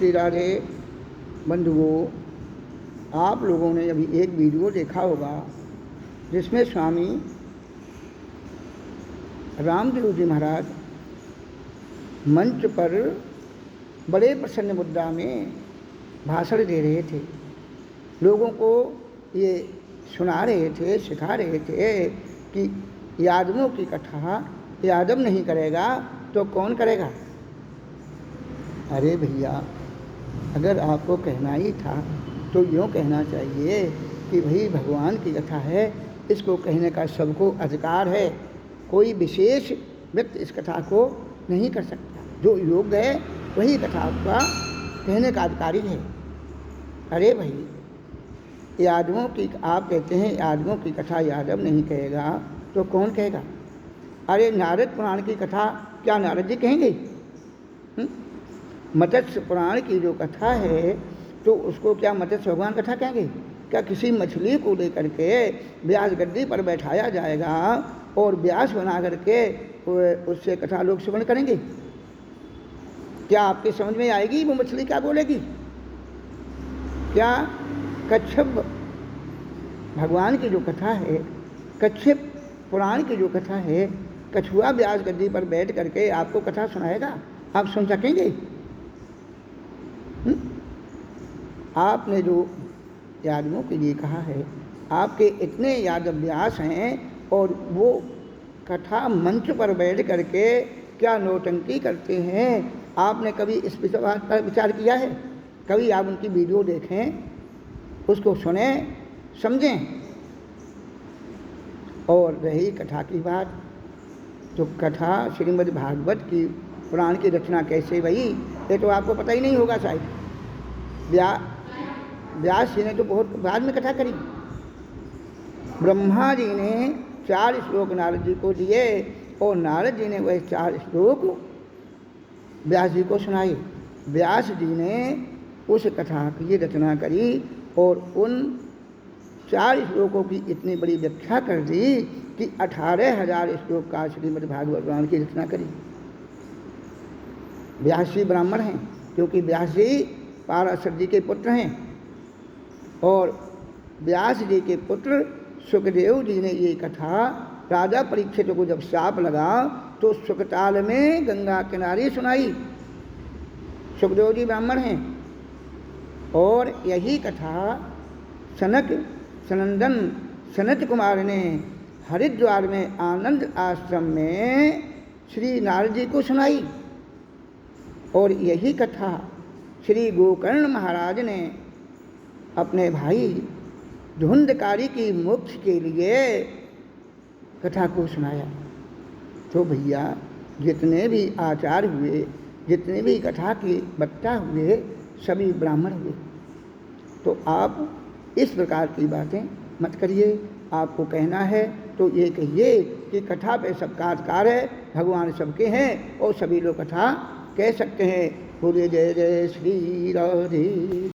श्री राधे बंधुओं, आप लोगों ने अभी एक वीडियो देखा होगा जिसमें स्वामी रामदेव जी महाराज मंच पर बड़े प्रसन्न मुद्रा में भाषण दे रहे थे। लोगों को ये सुना रहे थे, सिखा रहे थे कि यादवों की कथा यादव नहीं करेगा तो कौन करेगा। अरे भैया, अगर आपको कहना ही था तो यूँ कहना चाहिए कि भाई भगवान की कथा है, इसको कहने का सबको अधिकार है, कोई विशेष व्यक्ति इस कथा को नहीं कर सकता। जो योग्य है वही कथा का कहने का अधिकारी है। अरे भाई, यादवों की आप कहते हैं यादवों की कथा यादव नहीं कहेगा तो कौन कहेगा। अरे नारद पुराण की कथा क्या नारद जी कहेंगे? मत्स्य पुराण की जो कथा है तो उसको क्या मत्स्य भगवान कथा कहेंगे? क्या किसी मछली को लेकर के व्यास गद्दी पर बैठाया जाएगा और व्यास बना करके उससे कथा लोग श्रवण करेंगे? क्या आपके समझ में आएगी वो मछली क्या बोलेगी? क्या कच्छप भगवान की जो कथा है, कच्छप पुराण की जो कथा है, कछुआ व्यास गद्दी पर बैठ करके आपको कथा सुनाएगा? आप सुन सकेंगे? आपने जो यादवों के लिए कहा है, आपके इतने यादव व्यास हैं और वो कथा मंच पर बैठ करके क्या नौटंकी करते हैं? आपने कभी इस बात पर विचार किया है? कभी आप उनकी वीडियो देखें, उसको सुने, समझें। और रही कथा की बात, तो कथा श्रीमद् भागवत की पुराण की रचना कैसे भई, ये तो आपको पता ही नहीं होगा शायद। व्यास जी ने तो बहुत बाद में कथा करी। ब्रह्मा जी ने 4 श्लोक नारद जी को दिए और नारद जी ने वह 4 श्लोक व्यास जी को सुनाए। व्यास जी ने उस कथा की रचना करी और उन 4 श्लोकों की इतनी बड़ी व्याख्या कर दी कि 18,000 श्लोक का श्रीमद् भागवत पुराण की रचना करी। व्यास जी ब्राह्मण हैं, क्योंकि व्यास जी पाराशर जी के पुत्र हैं और व्यास जी के पुत्र सुखदेव जी ने ये कथा राजा परीक्षित को जब शाप लगा तो सुखताल में गंगा किनारे सुनाई। सुखदेव जी ब्राह्मण हैं और यही कथा सनत कुमार ने हरिद्वार में आनंद आश्रम में श्री नारद जी को सुनाई। और यही कथा श्री गोकर्ण महाराज ने अपने भाई धुंधकारी की मोक्ष के लिए कथा को सुनाया। तो भैया, जितने भी आचार्य हुए, जितने भी कथा के वक्ता हुए, सभी ब्राह्मण हुए। तो आप इस प्रकार की बातें मत करिए। आपको कहना है तो ये कहिए कि कथा पे सबका अधिकार है, भगवान सबके हैं और सभी लोग कथा कह सकते हैं। बोलिए जय जय श्री राधे।